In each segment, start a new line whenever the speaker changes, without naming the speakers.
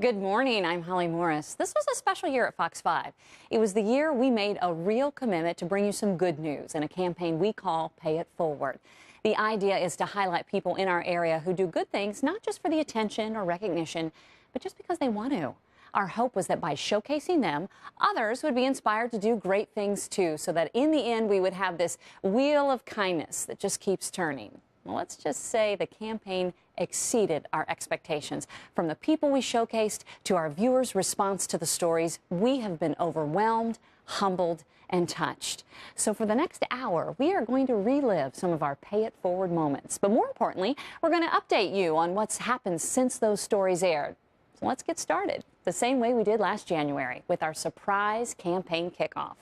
Good morning, I'm Holly Morris. This was a special year at Fox 5. It was the year we made a real commitment to bring you some good news in a campaign we call Pay It Forward. The idea is to highlight people in our area who do good things, not just for the attention or recognition, but just because they want to. Our hope was that by showcasing them, others would be inspired to do great things too, so that in the end we would have this wheel of kindness that just keeps turning. Well, let's just say the campaign exceeded our expectations. From the people we showcased to our viewers' response to the stories, we have been overwhelmed, humbled, and touched. So for the next hour, we are going to relive some of our Pay It Forward moments. But more importantly, we're going to update you on what's happened since those stories aired. So let's get started the same way we did last January with our surprise campaign kickoff.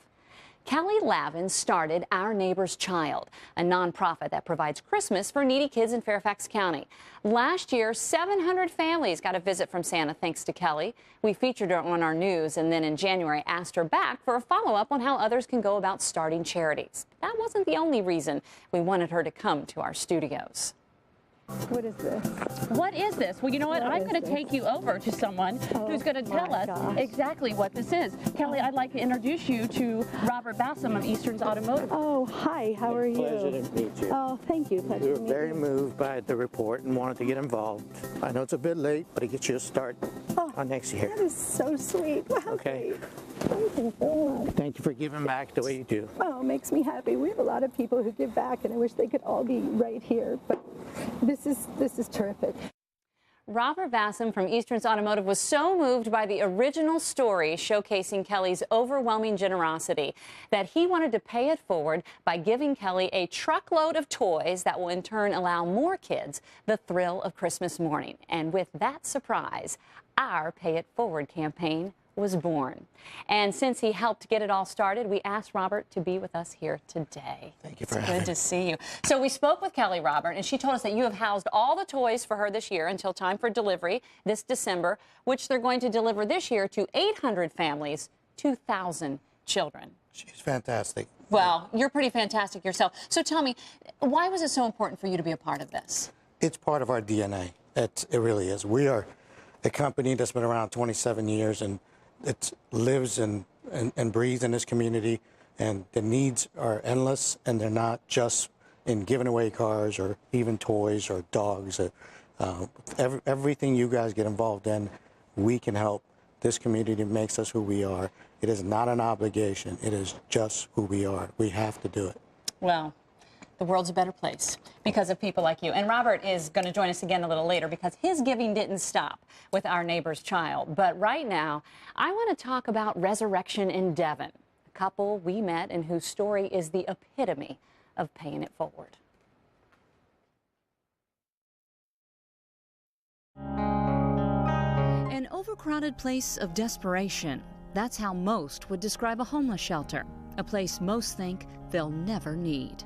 Kelly Lavin started Our Neighbor's Child, a nonprofit that provides Christmas for needy kids in Fairfax County. Last year, 700 families got a visit from Santa thanks to Kelly. We featured her on our news and then in January asked her back for a follow-up on how others can go about starting charities. That wasn't the only reason we wanted her to come to our studios.
What is this?
What is this? Well, you know what? I'm going to take you over to someone who's going to tell us exactly what this is. Kelly, I'd like to introduce you to Robert Bassam of Eastern's Automotive.
Oh, hi. How are you?
Pleasure to meet you.
Oh, thank you. Pleasure
We were
to meet
very
you.
moved by the report and wanted to get involved. I know it's a bit late, but it gets you a start on next year.
That is so sweet. Wow,
Okay.
great. Thank you so much.
Thank you for giving back the way you do.
Oh, it makes me happy. We have a lot of people who give back, and I wish they could all be right here. But this is terrific.
Robert Bassam from Eastern's Automotive was so moved by the original story showcasing Kelly's overwhelming generosity that he wanted to pay it forward by giving Kelly a truckload of toys that will in turn allow more kids the thrill of Christmas morning. And with that surprise, our Pay It Forward campaign was born. And since he helped get it all started, we asked Robert to be with us here today.
Thank you for having
Good
me.
to see you. So we spoke with Kelly, Robert, and she told us that you have housed all the toys for her this year until time for delivery this December, which they're going to deliver this year to 800 families, 2,000 children.
She's fantastic.
Well, you're pretty fantastic yourself. So tell me, why was it so important for you to be a part of this?
It's part of our DNA. It really is. We are a company that's been around 27 years, and it lives and breathes in this community, and the needs are endless, and they're not just in giving away cars or even toys or dogs. Everything you guys get involved in, we can help. This community makes us who we are. It is not an obligation. It is just who we are. We have to do it.
Well, the world's a better place because of people like you. And Robert is going to join us again a little later because his giving didn't stop with Our Neighbor's Child. But right now, I want to talk about Resurrection in Devon, a couple we met and whose story is the epitome of paying it forward.
An overcrowded place of desperation. That's how most would describe a homeless shelter, a place most think they'll never need.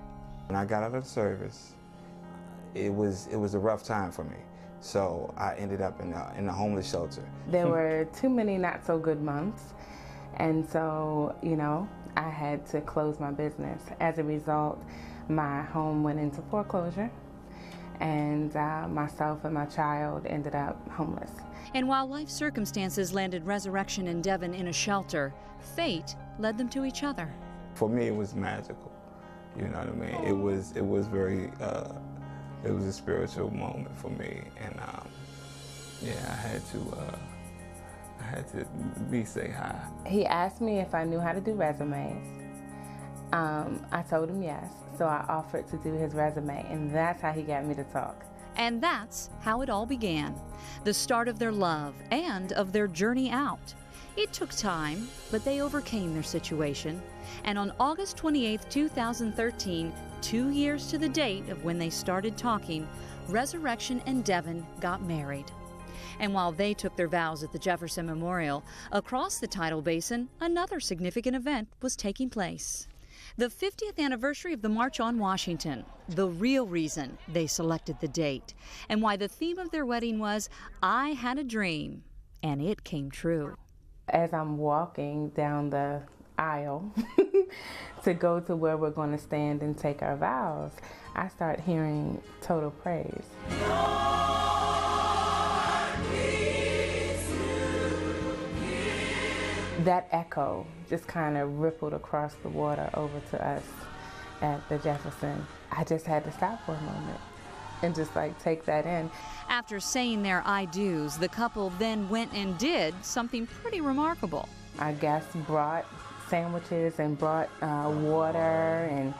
When I got out of the service, it was a rough time for me. So I ended up in a homeless shelter.
There were too many not so good months, and so, you know, I had to close my business. As a result, my home went into foreclosure, and myself and my child ended up homeless.
And while life circumstances landed Resurrection in Devon in a shelter, fate led them to each other.
For me, it was magical. You know what I mean? It was very, it was a spiritual moment for me, and yeah, I had to say hi.
He asked me if I knew how to do resumes. I told him yes, so I offered to do his resume, and that's how he got me to talk.
And that's how it all began, the start of their love and of their journey out. It took time, but they overcame their situation. And on August 28, 2013, 2 years to the date of when they started talking, Resurrection and Devon got married. And while they took their vows at the Jefferson Memorial, across the Tidal Basin, another significant event was taking place. The 50th anniversary of the March on Washington, the real reason they selected the date, and why the theme of their wedding was, I Had a Dream, and it came true.
As I'm walking down the aisle to go to where we're going to stand and take our vows, I start hearing Total Praise. that echo just kind of rippled across the water over to us at the Jefferson. I just had to stop for a moment and just like take that in.
After saying their I do's, the couple then went and did something pretty remarkable.
Our guests brought sandwiches and brought water and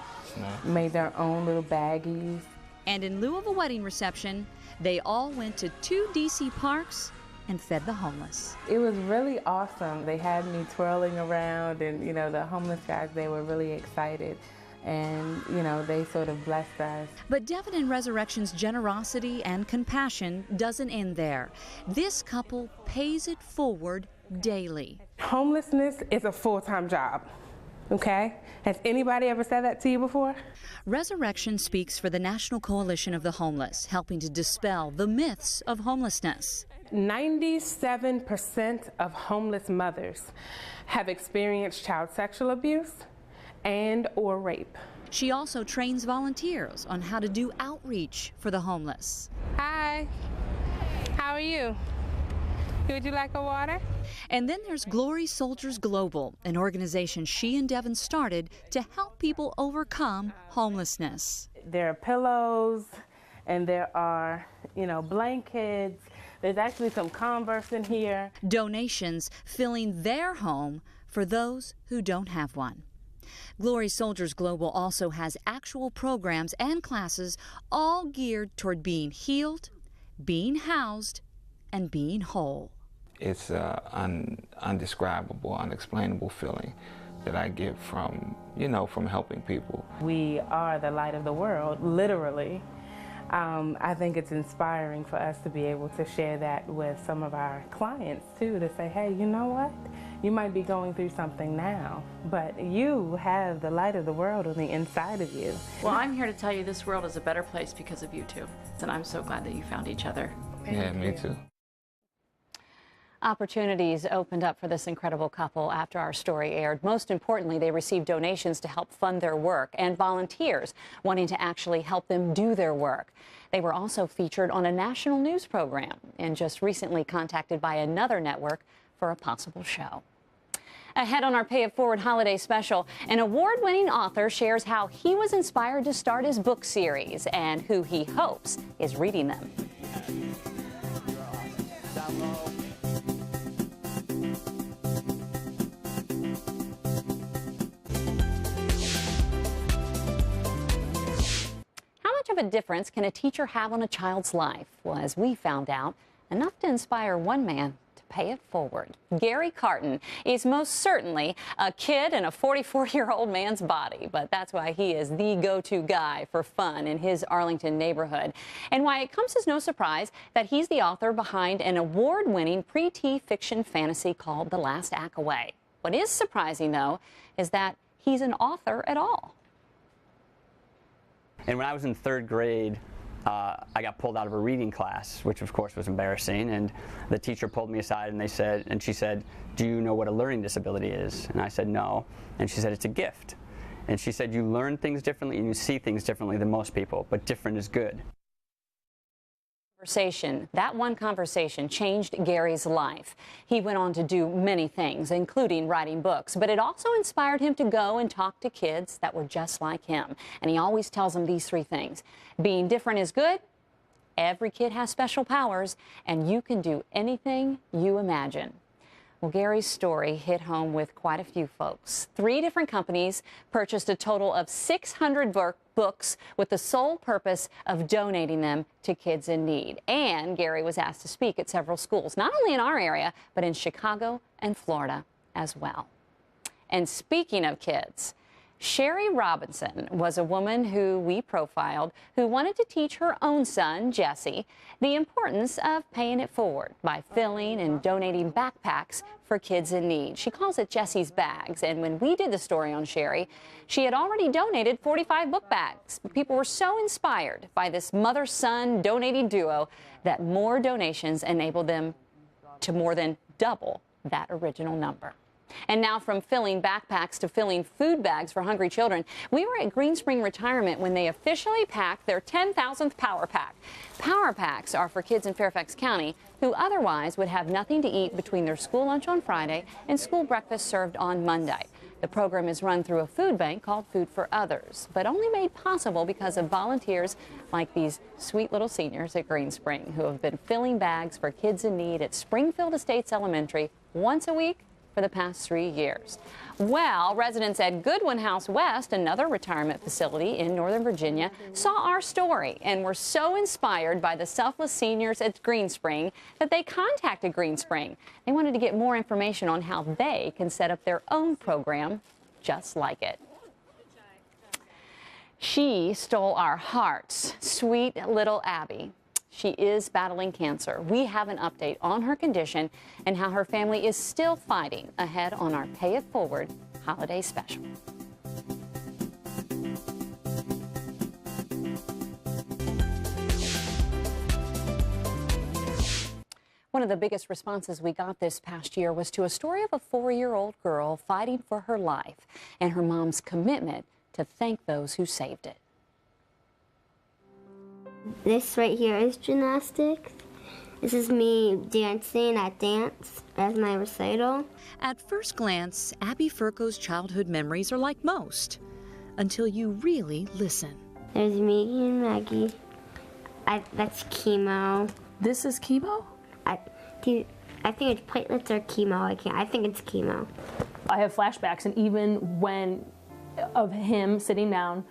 made their own little baggies.
And in lieu of a wedding reception, they all went to 2 DC parks and fed the homeless.
It was really awesome. They had me twirling around, and you know, the homeless guys, they were really excited. And, you know, they sort of blessed us.
But Devon and Resurrection's generosity and compassion doesn't end there. This couple pays it forward daily.
Homelessness is a full-time job, okay? Has anybody ever said that to you before?
Resurrection speaks for the National Coalition of the Homeless, helping to dispel the myths of homelessness.
97% of homeless mothers have experienced child sexual abuse and or rape.
She also trains volunteers on how to do outreach for the homeless.
Hi, how are you? Would you like a water?
And then there's Glory Soldiers Global, an organization she and Devon started to help people overcome homelessness.
There are pillows and there are, you know, blankets. There's actually some Converse in here.
Donations filling their home for those who don't have one. Glory Soldiers Global also has actual programs and classes all geared toward being healed, being housed, and being whole.
It's an undescribable, unexplainable feeling that I get from, you know, from helping people.
We are the light of the world, literally. I think it's inspiring for us to be able to share that with some of our clients too, to say, hey, you know what? You might be going through something now, but you have the light of the world on the inside of you.
Well, I'm here to tell you this world is a better place because of you two. And I'm so glad that you found each other.
Yeah, me too.
Opportunities opened up for this incredible couple after our story aired. Most importantly, they received donations to help fund their work and volunteers wanting to actually help them do their work. They were also featured on a national news program and just recently contacted by another network for a possible show. Ahead on our Pay It Forward holiday special, an award-winning author shares how he was inspired to start his book series and who he hopes is reading them. Of a difference can a teacher have on a child's life? Well, as we found out, enough to inspire one man to pay it forward. Gary Carton is most certainly a kid in a 44-year-old man's body, but that's why he is the go-to guy for fun in his Arlington neighborhood, and why it comes as no surprise that he's the author behind an award-winning pre-T fiction fantasy called The Last Ackaway. What is surprising, though, is that he's an author at all.
And when I was in 3rd grade, I got pulled out of a reading class, which of course was embarrassing. And the teacher pulled me aside and she said, "Do you know what a learning disability is?" And I said, "No." And she said, "It's a gift." And she said, "You learn things differently and you see things differently than most people, but different is good."
That one conversation changed Gary's life. He went on to do many things, including writing books, but it also inspired him to go and talk to kids that were just like him. And he always tells them these 3 things. Being different is good, every kid has special powers, and you can do anything you imagine. Well, Gary's story hit home with quite a few folks. 3 different companies purchased a total of 600 books with the sole purpose of donating them to kids in need. And Gary was asked to speak at several schools, not only in our area, but in Chicago and Florida as well. And speaking of kids, Sherry Robinson was a woman who we profiled who wanted to teach her own son, Jesse, the importance of paying it forward by filling and donating backpacks for kids in need. She calls it Jesse's Bags, and when we did the story on Sherry, she had already donated 45 book bags. People were so inspired by this mother-son donating duo that more donations enabled them to more than double that original number. And now from filling backpacks to filling food bags for hungry children, we were at Greenspring Retirement when they officially packed their 10,000th Power Pack. Power Packs are for kids in Fairfax County who otherwise would have nothing to eat between their school lunch on Friday and school breakfast served on Monday. The program is run through a food bank called Food for Others, but only made possible because of volunteers like these sweet little seniors at Greenspring who have been filling bags for kids in need at Springfield Estates Elementary once a week for the past 3 years. Well, residents at Goodwin House West, another retirement facility in Northern Virginia, saw our story and were so inspired by the selfless seniors at Greenspring that they contacted Greenspring. They wanted to get more information on how they can set up their own program just like it. She stole our hearts, sweet little Abby. She is battling cancer. We have an update on her condition and how her family is still fighting ahead on our Pay It Forward holiday special. One of the biggest responses we got this past year was to a story of a 4-year-old girl fighting for her life and her mom's commitment to thank those who saved it.
This right here is gymnastics. This is me dancing at dance as my recital.
At first glance, Abby Furco's childhood memories are like most, until you really listen.
There's me and Maggie. That's chemo.
This is chemo?
I think it's platelets or chemo. I think it's chemo.
I have flashbacks, and even when of him sitting down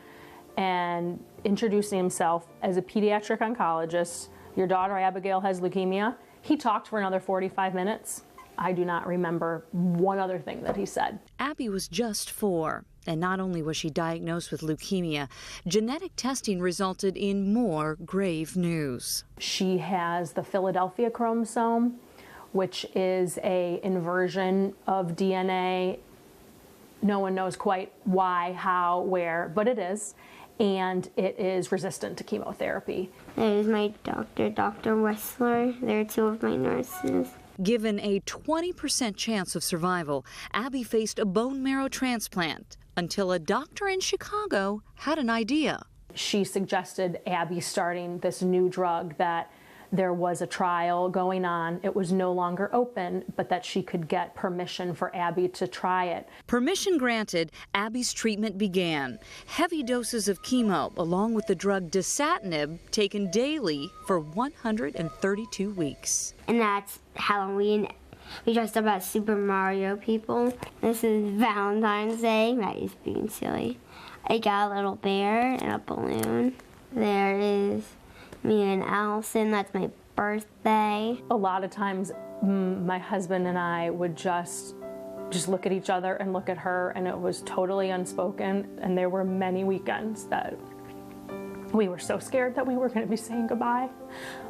and introducing himself as a pediatric oncologist. Your daughter Abigail has leukemia. He talked for another 45 minutes. I do not remember one other thing that he said.
Abby was just 4, and not only was she diagnosed with leukemia, genetic testing resulted in more grave news.
She has the Philadelphia chromosome, which is an inversion of DNA. No one knows quite why, how, where, but it is. And it is resistant to chemotherapy.
There's my doctor, Dr. Wessler. There are 2 of my nurses.
Given a 20% chance of survival, Abby faced a bone marrow transplant until a doctor in Chicago had an idea.
She suggested Abby starting this new drug that there was a trial going on. It was no longer open, but that she could get permission for Abby to try it.
Permission granted, Abby's treatment began. Heavy doses of chemo, along with the drug dasatinib, taken daily for 132 weeks.
And that's Halloween. We dressed up as Super Mario people. This is Valentine's Day. Maggie's being silly. I got a little bear and a balloon. There is me and Allison. That's my birthday.
A lot of times my husband and I would just look at each other and look at her, and it was totally unspoken. And there were many weekends that we were so scared that we were going to be saying goodbye.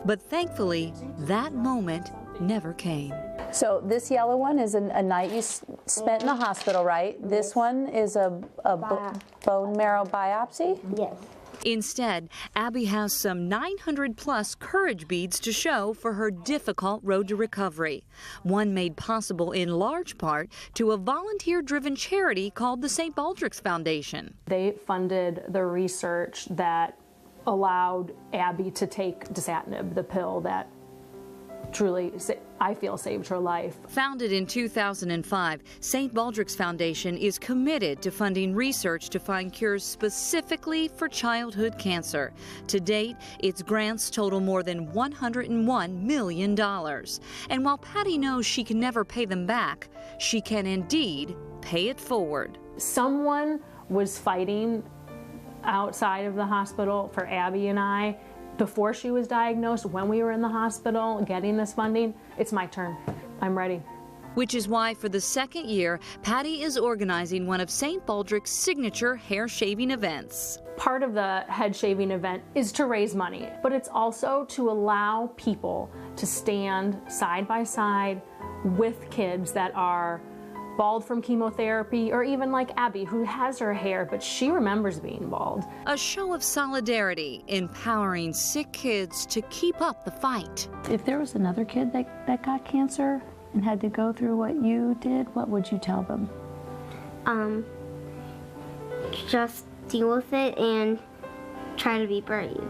But thankfully, that moment never came.
So this yellow one is a night you spent in the hospital, right? This one is a bone marrow biopsy?
Yes.
Instead, Abby has some 900-plus courage beads to show for her difficult road to recovery, one made possible in large part to a volunteer-driven charity called the St. Baldrick's Foundation.
They funded the research that allowed Abby to take dasatinib, the pill that truly, I feel, saved her life.
Founded in 2005, St. Baldrick's Foundation is committed to funding research to find cures specifically for childhood cancer. To date, its grants total more than $101 million. And while Patty knows she can never pay them back, she can indeed pay it forward.
Someone was fighting outside of the hospital for Abby and I. Before she was diagnosed, when we were in the hospital getting this funding. It's my turn. I'm ready.
Which is why, for the second year, Patty is organizing one of St. Baldrick's signature hair shaving events.
Part of the head shaving event is to raise money, but it's also to allow people to stand side by side with kids that are bald from chemotherapy, or even like Abby, who has her hair, but she remembers being bald.
A show of solidarity, empowering sick kids to keep up the fight.
If there was another kid that got cancer
and had to go through what you did, what would you tell them?
Just deal with it and try to be brave.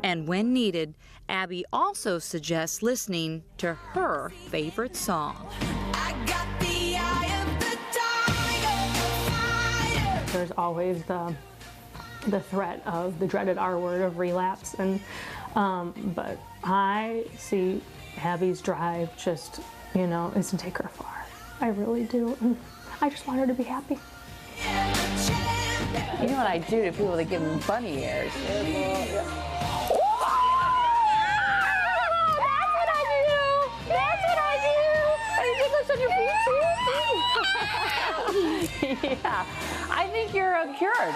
And when needed, Abby also suggests listening to her favorite song.
There's always the threat of the dreaded R word of relapse, and but I see Abby's drive just, you know, is to take her far. I really do. And I just want her to be happy.
You know what I do to people that give them bunny ears?
That's what I do. That's what I do. Are you ticklish on your feet too?
Yeah, I think you're cured.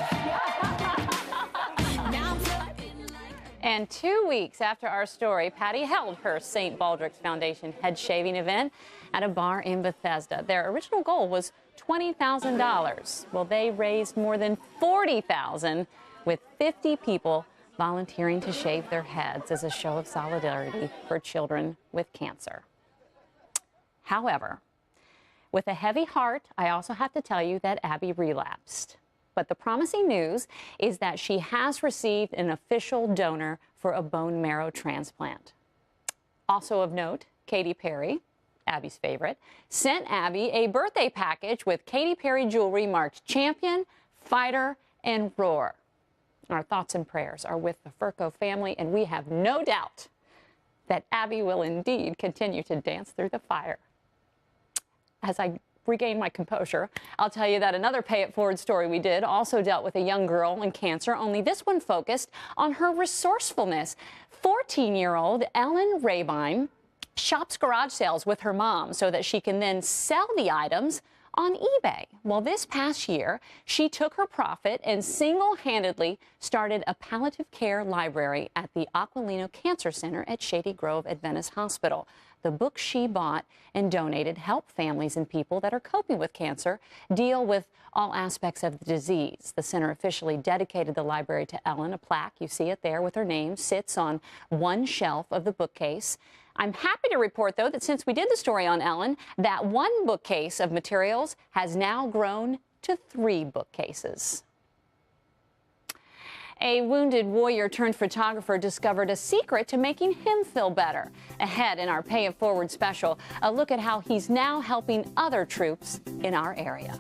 And 2 weeks after our story, Patty held her St. Baldrick's Foundation head shaving event at a bar in Bethesda. Their original goal was $20,000. Well, they raised more than $40,000 with 50 people volunteering to shave their heads as a show of solidarity for children with cancer. However, with a heavy heart, I also have to tell you that Abby relapsed. But the promising news is that she has received an official donor for a bone marrow transplant. Also of note, Katy Perry, Abby's favorite, sent Abby a birthday package with Katy Perry jewelry marked Champion, Fighter, and Roar. Our thoughts and prayers are with the Furco family, and we have no doubt that Abby will indeed continue to dance through the fire. As I regain my composure, I'll tell you that another Pay It Forward story we did also dealt with a young girl and cancer, only this one focused on her resourcefulness. 14-year-old Ellen Rabine shops garage sales with her mom so that she can then sell the items on eBay. Well, this past year, she took her profit and single-handedly started a palliative care library at the Aquilino Cancer Center at Shady Grove Adventist Hospital. The books she bought and donated help families and people that are coping with cancer deal with all aspects of the disease. The center officially dedicated the library to Ellen. A plaque, you see it there with her name, sits on one shelf of the bookcase. I'm happy to report, though, that since we did the story on Ellen, that one bookcase of materials has now grown to 3 bookcases. A wounded warrior turned photographer discovered a secret to making him feel better. Ahead in our Pay It Forward special, a look at how he's now helping other troops in our area.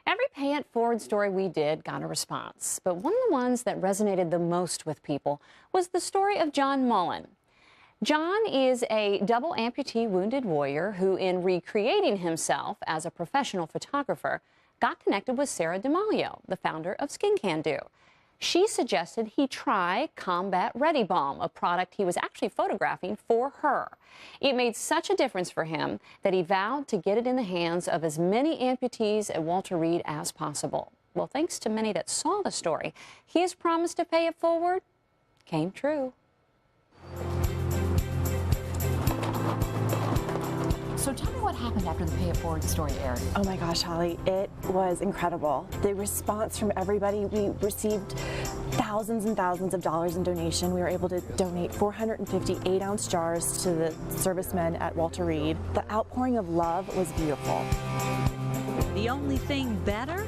Every Pay It Forward story we did got a response, but one of the ones that resonated the most with people was the story of John Mullen. John is a double amputee wounded warrior who, in recreating himself as a professional photographer, got connected with Sarah D'Amelio, the founder of Skin Can Do. She suggested he try Combat Ready Balm, a product he was actually photographing for her. It made such a difference for him that he vowed to get it in the hands of as many amputees at Walter Reed as possible. Well, thanks to many that saw the story, his promise to pay it forward came true.
So tell me what happened after the Pay It Forward story aired.
Oh my gosh, Holly, it was incredible. The response from everybody, we received thousands and thousands of dollars in donation. We were able to donate 450 8-ounce jars to the servicemen at Walter Reed. The outpouring of love was beautiful.
The only thing better?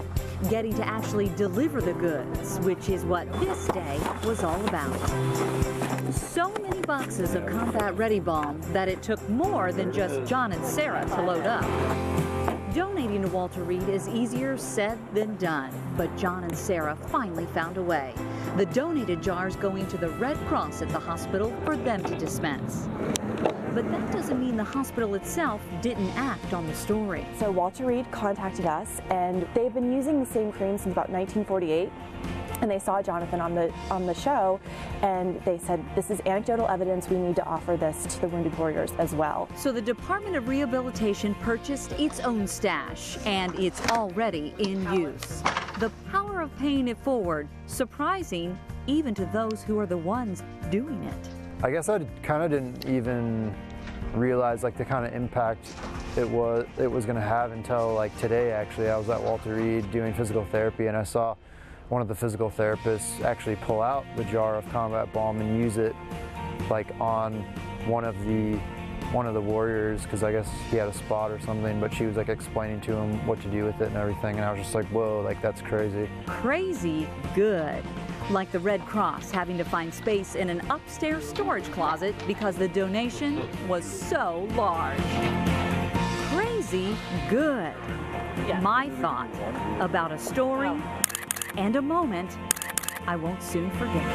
Getting to actually deliver the goods, which is what this day was all about. So many boxes of Combat Ready Balm that it took more than just John and Sarah to load up. Donating to Walter Reed is easier said than done, but John and Sarah finally found a way. The donated jars going to the Red Cross at the hospital for them to dispense. But that doesn't mean the hospital itself didn't act on the story.
So Walter Reed contacted us, and they've been using the same cream since about 1948. And they saw Jonathan on the show, and they said, this is anecdotal evidence, we need to offer this to the wounded warriors as well.
So the Department of Rehabilitation purchased its own stash, and it's already in use. The power of paying it forward, surprising even to those who are the ones doing it.
I guess I kind of didn't even realize like the kind of impact it was going to have until like today. Actually, I was at Walter Reed doing physical therapy, and I saw one of the physical therapists actually pull out the jar of Combat Balm and use it like on one of the warriors, because I guess he had a spot or something, but she was like explaining to him what to do with it and everything, and I was just like, whoa, like that's crazy.
Crazy good. Like the Red Cross having to find space in an upstairs storage closet because the donation was so large. Crazy good. My thought about a story and a moment I won't soon forget.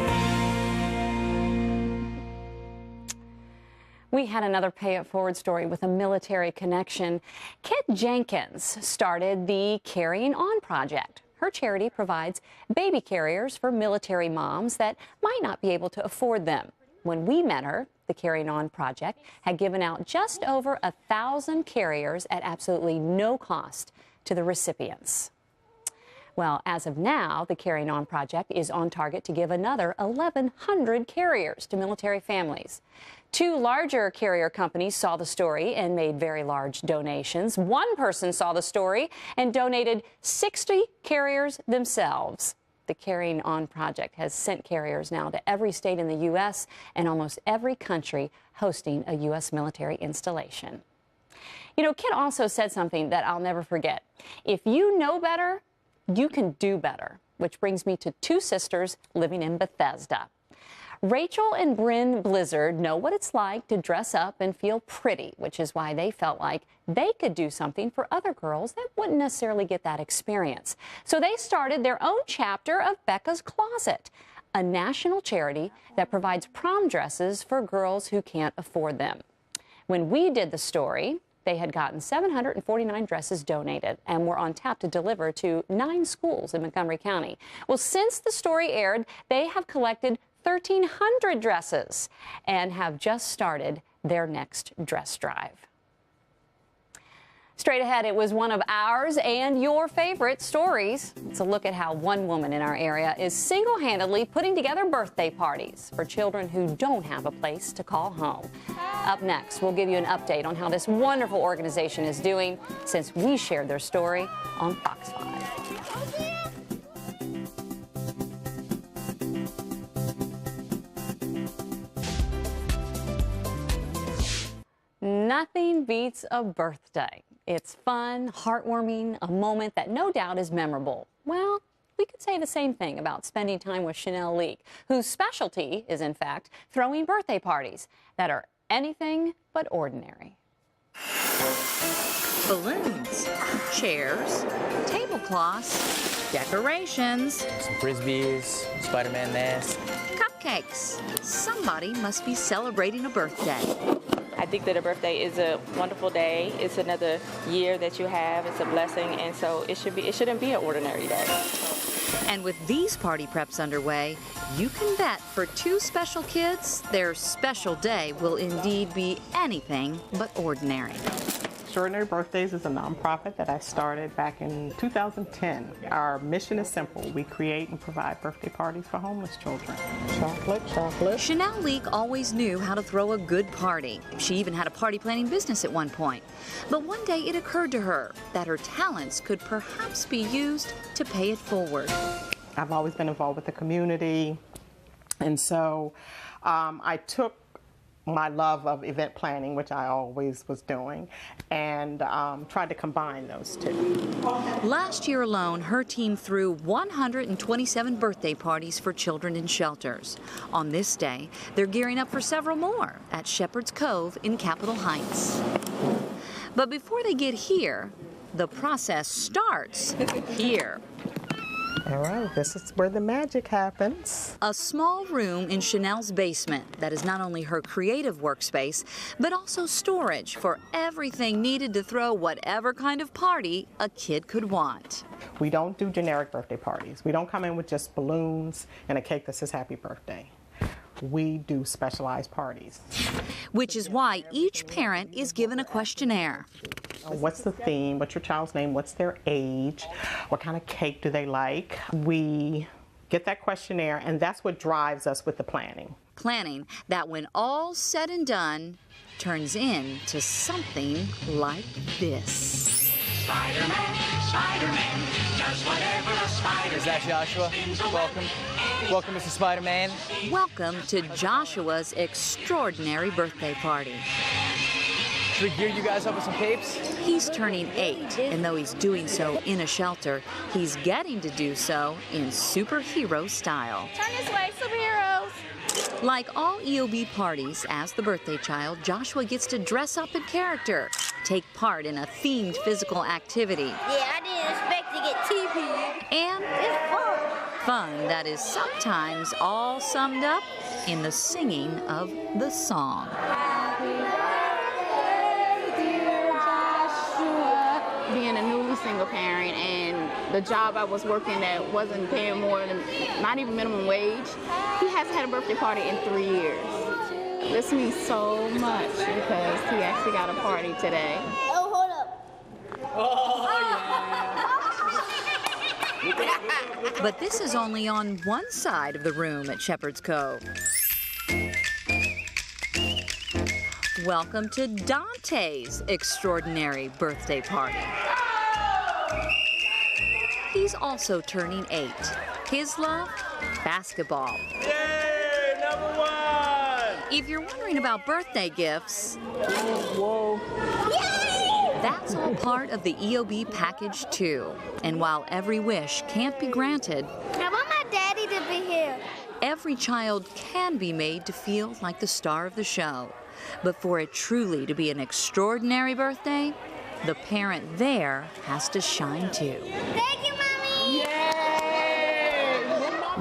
We had another Pay It Forward story with a military connection. Kit Jenkins started the Carrying On Project. Her charity provides baby carriers for military moms that might not be able to afford them. When we met her, the Carrying On Project had given out just over 1,000 carriers at absolutely no cost to the recipients. Well, as of now, the Carrying On Project is on target to give another 1,100 carriers to military families. 2 larger carrier companies saw the story and made very large donations. One person saw the story and donated 60 carriers themselves. The Carrying On Project has sent carriers now to every state in the U.S. and almost every country hosting a U.S. military installation. You know, Kit also said something that I'll never forget. If you know better, you can do better, which brings me to 2 sisters living in Bethesda. Rachel and Bryn Blizzard know what it's like to dress up and feel pretty, which is why they felt like they could do something for other girls that wouldn't necessarily get that experience. So they started their own chapter of Becca's Closet, a national charity that provides prom dresses for girls who can't afford them. When we did the story, they had gotten 749 dresses donated and were on tap to deliver to 9 schools in Montgomery County. Well, since the story aired, they have collected 1,300 dresses and have just started their next dress drive. Straight ahead, it was one of ours and your favorite stories. It's a look at how one woman in our area is single-handedly putting together birthday parties for children who don't have a place to call home. Up next, we'll give you an update on how this wonderful organization is doing since we shared their story on Fox 5. Nothing beats a birthday. It's fun, heartwarming, a moment that no doubt is memorable. Well, we could say the same thing about spending time with Chanel Leak, whose specialty is, in fact, throwing birthday parties that are anything but ordinary.
Balloons, chairs, tablecloths, decorations,
some frisbees, Spider-Man mask,
cupcakes. Somebody must be celebrating a birthday.
I think that a birthday is a wonderful day. It's another year that you have. It's a blessing, and so it shouldn't be an ordinary day.
And with these party preps underway, you can bet for 2 special kids, their special day will indeed be anything but ordinary.
Extraordinary Birthdays is a nonprofit that I started back in 2010. Our mission is simple. We create and provide birthday parties for homeless children. Chocolate, chocolate.
Chanel Leak always knew how to throw a good party. She even had a party planning business at one point. But one day it occurred to her that her talents could perhaps be used to pay it forward.
I've always been involved with the community, and so I took my love of event planning, which I always was doing, and tried to combine those 2.
Last year alone, her team threw 127 birthday parties for children in shelters. On this day, they're gearing up for several more at Shepherd's Cove in Capitol Heights. But before they get here, the process starts here.
All right, this is where the magic happens.
A small room in Chanel's basement that is not only her creative workspace, but also storage for everything needed to throw whatever kind of party a kid could want.
We don't do generic birthday parties. We don't come in with just balloons and a cake that says happy birthday. We do specialized parties.
Which is why each parent is given a questionnaire.
What's the theme? What's your child's name? What's their age? What kind of cake do they like? We get that questionnaire, and that's what drives us with the planning.
planning that when all's said and done, turns into something like this.
Spider-Man, Spider-Man, does whatever a spider.
Is that Joshua? Welcome. Welcome, Mr. Spider-Man.
Welcome to Joshua's extraordinary birthday party.
Should we gear you guys up with some capes?
He's turning 8, and though he's doing so in a shelter, he's getting to do so in superhero style.
Turn this way, superheroes.
Like all EOB parties, as the birthday child, Joshua gets to dress up in character, take part in a themed physical activity.
Yeah, I didn't expect to get TV.
And
it's fun.
Fun that is sometimes all summed up in the singing of the song.
Being a newly single parent and the job I was working at wasn't paying more than not even minimum wage, he hasn't had a birthday party in 3 years. This means so much because he actually got a party today.
Oh, hold up.
But this is only on one side of the room at Shepherd's Cove. Welcome to Dante's extraordinary birthday party. He's also turning 8. His love? Basketball.
Yay, #1!
If you're wondering about birthday gifts, that's all part of the EOB package too. And while every wish can't be granted,
I want my daddy to be here.
Every child can be made to feel like the star of the show. But for it truly to be an extraordinary birthday, the parent there has to shine too.
Thank you, Mommy!
Yay!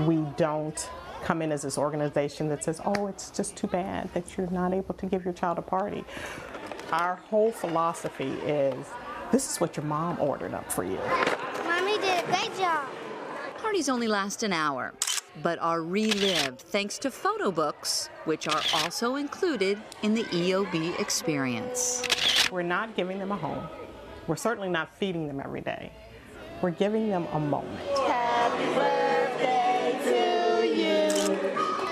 We don't come in as this organization that says, oh, it's just too bad that you're not able to give your child a party. Our whole philosophy is, this is what your mom ordered up for you.
Mommy did a great job.
Parties only last an hour, but are relived thanks to photo books, which are also included in the EOB experience.
We're not giving them a home. We're certainly not feeding them every day. We're giving them a moment.
Happy birthday to you.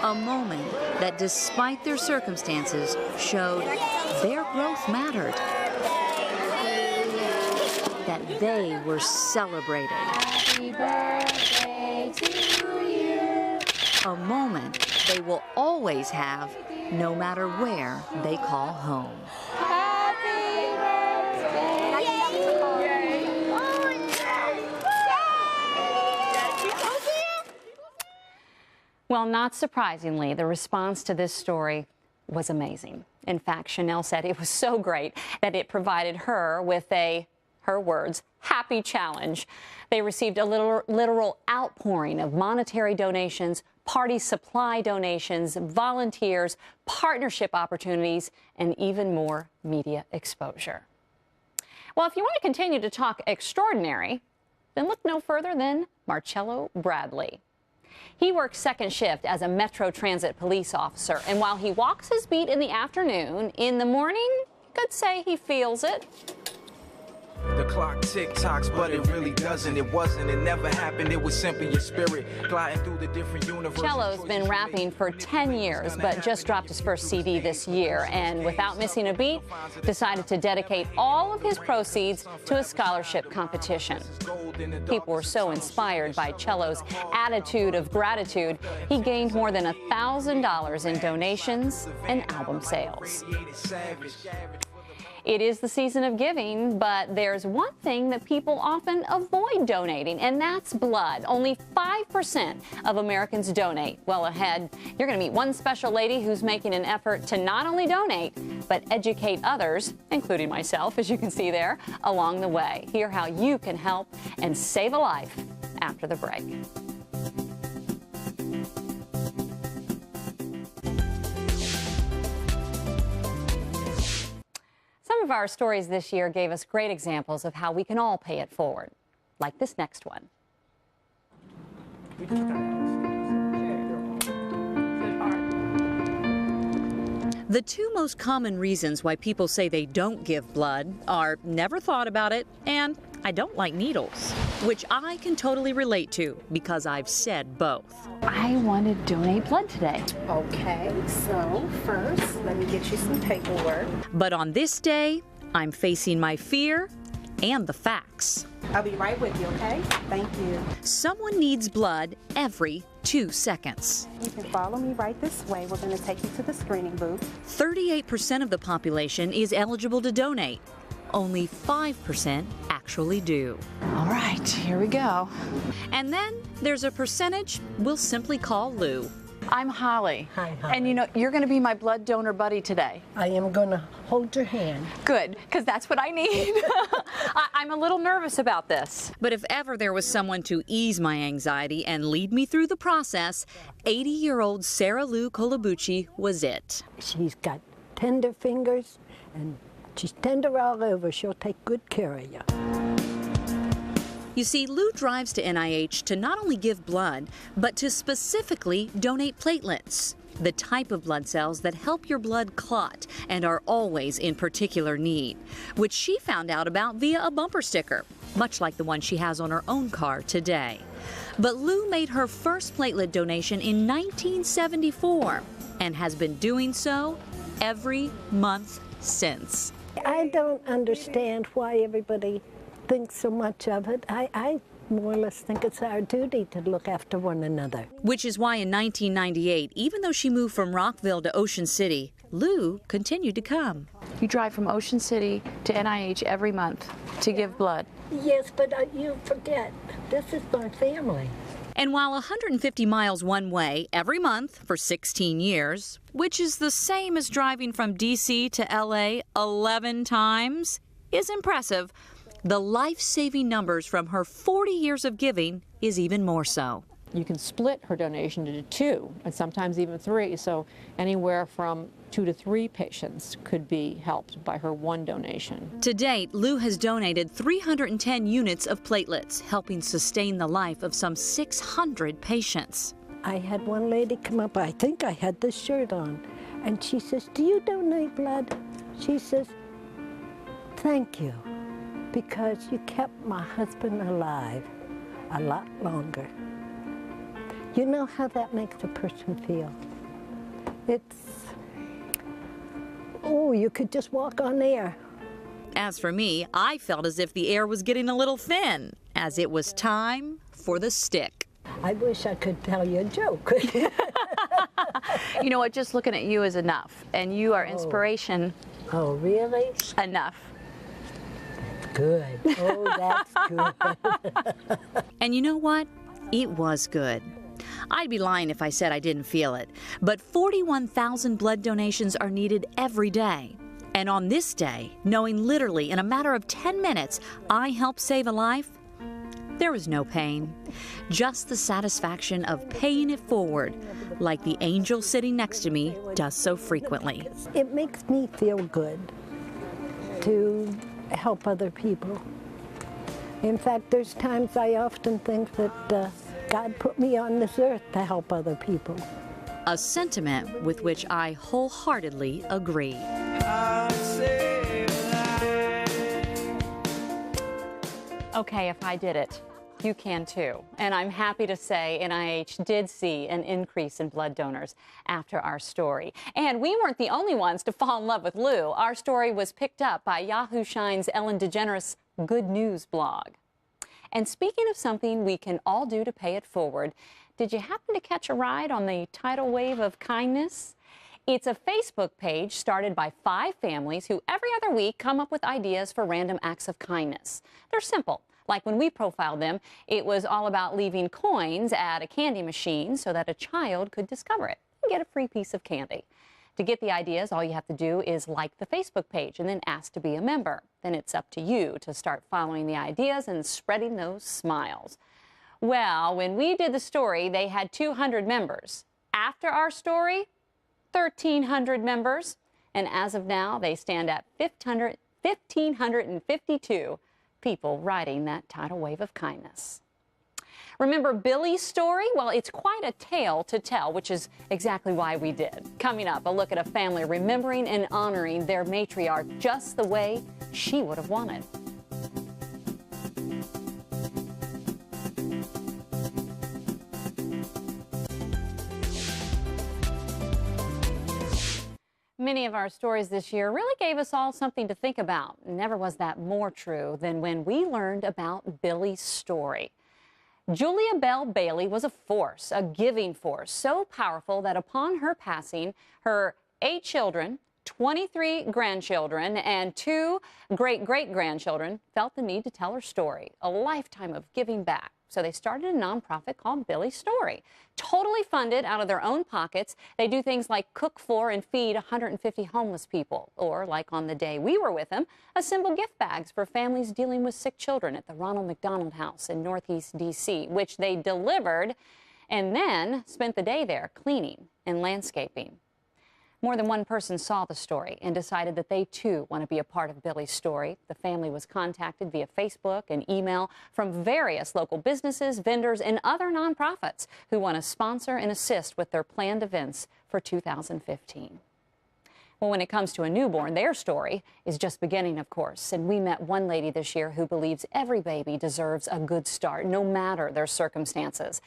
A moment that, despite their circumstances, showed their growth mattered, that they were celebrated.
Happy birthday to you.
A moment they will always have, no matter where they call home.
Happy birthday.
Well, not surprisingly, the response to this story was amazing. In fact, Chanel said it was so great that it provided her with her words, happy challenge. They received a literal outpouring of monetary donations, party supply donations, volunteers, partnership opportunities, and even more media exposure. Well, if you want to continue to talk extraordinary, then look no further than Marcello Bradley. He works second shift as a Metro Transit police officer, and while he walks his beat in the afternoon, in the morning, you could say he feels it.
The clock tick-tocks, but it really doesn't. It wasn't, it never happened. It was simply your spirit gliding through the different universes.
Cello's been rapping for 10 years, but just dropped his first CD this year, and without missing a beat, decided to dedicate all of his proceeds to a scholarship competition. People were so inspired by Cello's attitude of gratitude, he gained more than $1,000 in donations and album sales. It is the season of giving, but there's one thing that people often avoid donating, and that's blood. Only 5% of Americans donate. Well, ahead, you're going to meet one special lady who's making an effort to not only donate, but educate others, including myself, as you can see there, along the way. Hear how you can help and save a life after the break. Some of our stories this year gave us great examples of how we can all pay it forward, like this next one. The two most common reasons why people say they don't give blood are never thought about it and
I don't like needles, which I can totally relate to because I've said both.
I want to donate blood today.
Okay, so first, let me get you some paperwork.
But on this day, I'm facing my fear and the facts.
I'll be right with you, okay? Thank you.
Someone needs blood every 2 seconds.
You can follow me right this way. We're going to take you to the screening booth.
38% of the population is eligible to donate. Only 5% actually do.
All right, here we go.
And then there's a percentage we'll simply call Lou.
I'm Holly.
Hi, Holly.
And you know, you're going to be my blood donor buddy today.
I am going to hold your hand.
Good, because that's what I need. I'm a little nervous about this.
But if ever there was someone to ease my anxiety and lead me through the process, 80-year-old Sarah Lou Colabucci was it.
She's got tender fingers, and she's tender all over. She'll take good care of you.
You see, Lou drives to NIH to not only give blood, but to specifically donate platelets, the type of blood cells that help your blood clot and are always in particular need, which she found out about via a bumper sticker, much like the one she has on her own car today. But Lou made her first platelet donation in 1974 and has been doing so every month since.
I don't understand why everybody thinks so much of it. I more or less think it's our duty to look after one another.
Which is why in 1998, even though she moved from Rockville to Ocean City, Lou continued to come.
You drive from Ocean City to NIH every month to give blood.
Yes, but you forget, this is my family.
And while 150 miles one way every month for 16 years, which is the same as driving from D.C. to L.A. 11 times, is impressive, the life-saving numbers from her 40 years of giving is even more so.
You can split her donation into 2 and sometimes even 3, so anywhere from 2 to 3 patients could be helped by her one donation.
To date, Lou has donated 310 units of platelets, helping sustain the life of some 600 patients.
I had one lady come up, I think I had this shirt on, and she says, "Do you donate blood?" She says, "Thank you, because you kept my husband alive a lot longer." You know how that makes a person feel? It's, oh, you could just walk on air.
As for me, I felt as if the air was getting a little thin, as it was time for the stick.
I wish I could tell you a joke.
You know what, just looking at you is enough, and you are inspiration.
Oh, really?
Enough.
Good. Oh, that's good.
And you know what? It was good. I'd be lying if I said I didn't feel it. But 41,000 blood donations are needed every day. And on this day, knowing literally in a matter of 10 minutes I helped save a life, there was no pain. Just the satisfaction of paying it forward, like the angel sitting next to me does so frequently.
It makes me feel good to help other people. In fact, there's times I often think that God put me on this earth to help other people.
A sentiment with which I wholeheartedly agree.
Okay, if I did it, you can too. And I'm happy to say NIH did see an increase in blood donors after our story. And we weren't the only ones to fall in love with Lou. Our story was picked up by Yahoo Shine's Ellen DeGeneres' Good News blog. And speaking of something we can all do to pay it forward, did you happen to catch a ride on the tidal wave of kindness? It's a Facebook page started by 5 families who every other week come up with ideas for random acts of kindness. They're simple. Like when we profiled them, it was all about leaving coins at a candy machine so that a child could discover it and get a free piece of candy. To get the ideas, all you have to do is like the Facebook page and then ask to be a member. Then it's up to you to start following the ideas and spreading those smiles. Well, when we did the story, they had 200 members. After our story, 1,300 members. And as of now, they stand at 1,552 people riding that tidal wave of kindness. Remember Billy's story? Well, it's quite a tale to tell, which is exactly why we did. Coming up, a look at a family remembering and honoring their matriarch just the way she would have wanted. Many of our stories this year really gave us all something to think about. Never was that more true than when we learned about Billy's story. Julia Bell Bailey was a force, a giving force, so powerful that upon her passing, her 8 children, 23 grandchildren, and 2 great-great-grandchildren felt the need to tell her story, a lifetime of giving back. So they started a nonprofit called Billy's Story. Totally funded out of their own pockets, they do things like cook for and feed 150 homeless people, or like on the day we were with them, assemble gift bags for families dealing with sick children at the Ronald McDonald House in Northeast D.C., which they delivered and then spent the day there cleaning and landscaping. More than one person saw the story and decided that they, too, want to be a part of Billy's story. The family was contacted via Facebook and email from various local businesses, vendors, and other nonprofits who want to sponsor and assist with their planned events for 2015. Well, when it comes to a newborn, their story is just beginning, of course. And we met one lady this year who believes every baby deserves a good start, no matter their circumstances.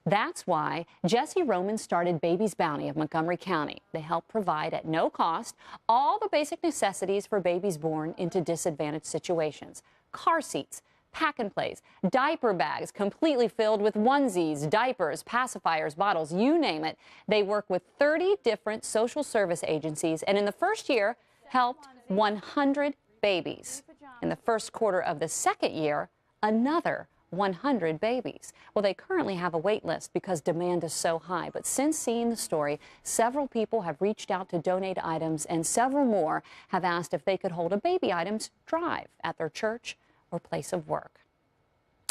That's why Jesse Roman started Baby's Bounty of Montgomery County. They help provide at no cost all the basic necessities for babies born into disadvantaged situations. Car seats, pack and plays, diaper bags completely filled with onesies, diapers, pacifiers, bottles, you name it. They work with 30 different social service agencies and in the first year helped 100 babies. In the first quarter of the second year, another 100 babies. Well, they currently have a wait list because demand is so high. But since seeing the story, several people have reached out to donate items and several more have asked if they could hold a baby items drive at their church or place of work.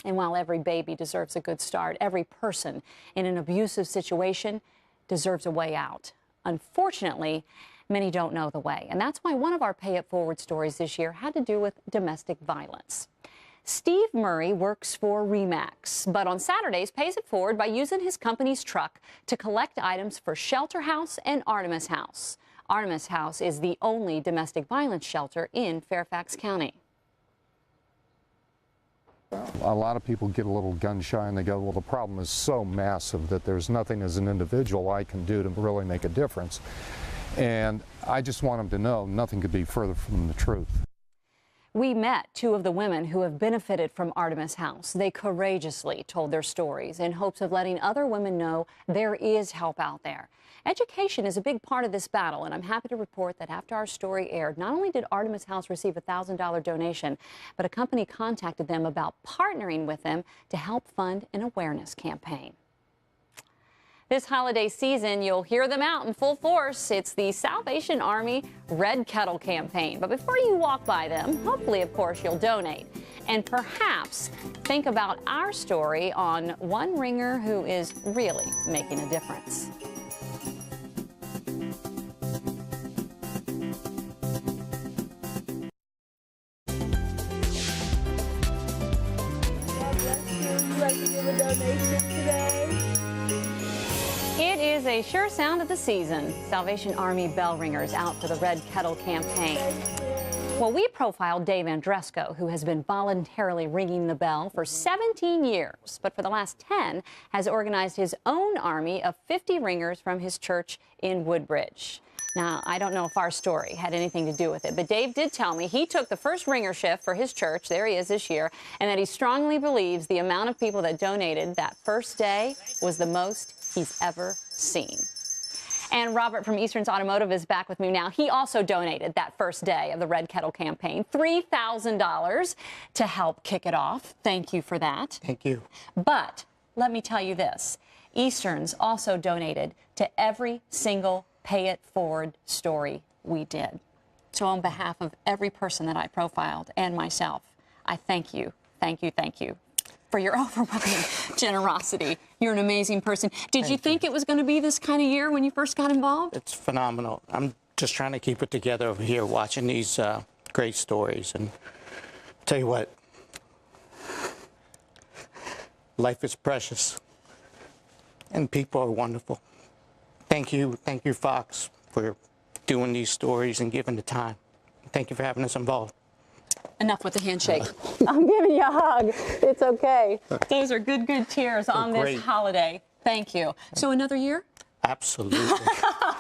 And while every baby deserves a good start, every person in an abusive situation deserves a way out. Unfortunately, many don't know the way. And that's why one of our Pay It Forward stories this year had to do with domestic violence. Steve Murray works for RE/MAX, but on Saturdays pays it forward by using his company's truck to collect items for Shelter House and Artemis House. Artemis House is the only domestic violence shelter in Fairfax County.
A lot of people get a little gun shy and they go, well, the problem is so massive that there's nothing as an individual I can do to really make a difference. And I just want them to know nothing could be further from the truth.
We met 2 of the women who have benefited from Artemis House. They courageously told their stories in hopes of letting other women know there is help out there. Education is a big part of this battle, and I'm happy to report that after our story aired, not only did Artemis House receive a $1,000 donation, but a company contacted them about partnering with them to help fund an awareness campaign. This holiday season, you'll hear them out in full force. It's the Salvation Army Red Kettle campaign. But before you walk by them, hopefully, of course, you'll donate. And perhaps think about our story on one ringer who is really making a difference.
Would you like to give a donation today?
It is a sure sound of the season. Salvation Army bell ringers out for the Red Kettle campaign. Well, we profiled Dave Andresco, who has been voluntarily ringing the bell for 17 years, but for the last 10 has organized his own army of 50 ringers from his church in Woodbridge. Now, I don't know if our story had anything to do with it, but Dave did tell me he took the first ringer shift for his church, there he is this year, and that he strongly believes the amount of people that donated that first day was the most he's ever seen. And Robert from Eastern's Automotive is back with me now. He also donated that first day of the Red Kettle campaign, $3,000 to help kick it off. Thank you for that.
Thank you.
But let me tell you this. Eastern's also donated to every single Pay It Forward story we did. So on behalf of every person that I profiled and myself, I thank you, thank you, thank you for your overwhelming generosity. You're an amazing person. Did you think it was going to be this kind of year when you first got involved?
It's phenomenal. I'm just trying to keep it together over here watching these great stories. And tell you what, life is precious and people are wonderful. Thank you, Fox, for doing these stories and giving the time. Thank you for having us involved.
Enough with the handshake. I'm giving you a hug. It's okay. Those are good tears on this holiday. Thank you. So another year?
Absolutely.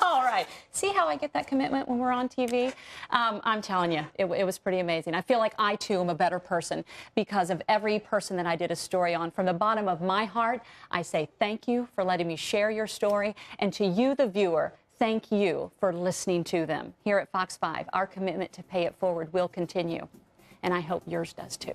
All right. right. See how I get that commitment when we're on TV? I'm telling you, it was pretty amazing. I feel like I, too, am a better person because of every person that I did a story on. From the bottom of my heart, I say thank you for letting me share your story. And to you, the viewer, thank you for listening to them. Here at Fox 5, our commitment to pay it forward will continue. And I hope yours does, too.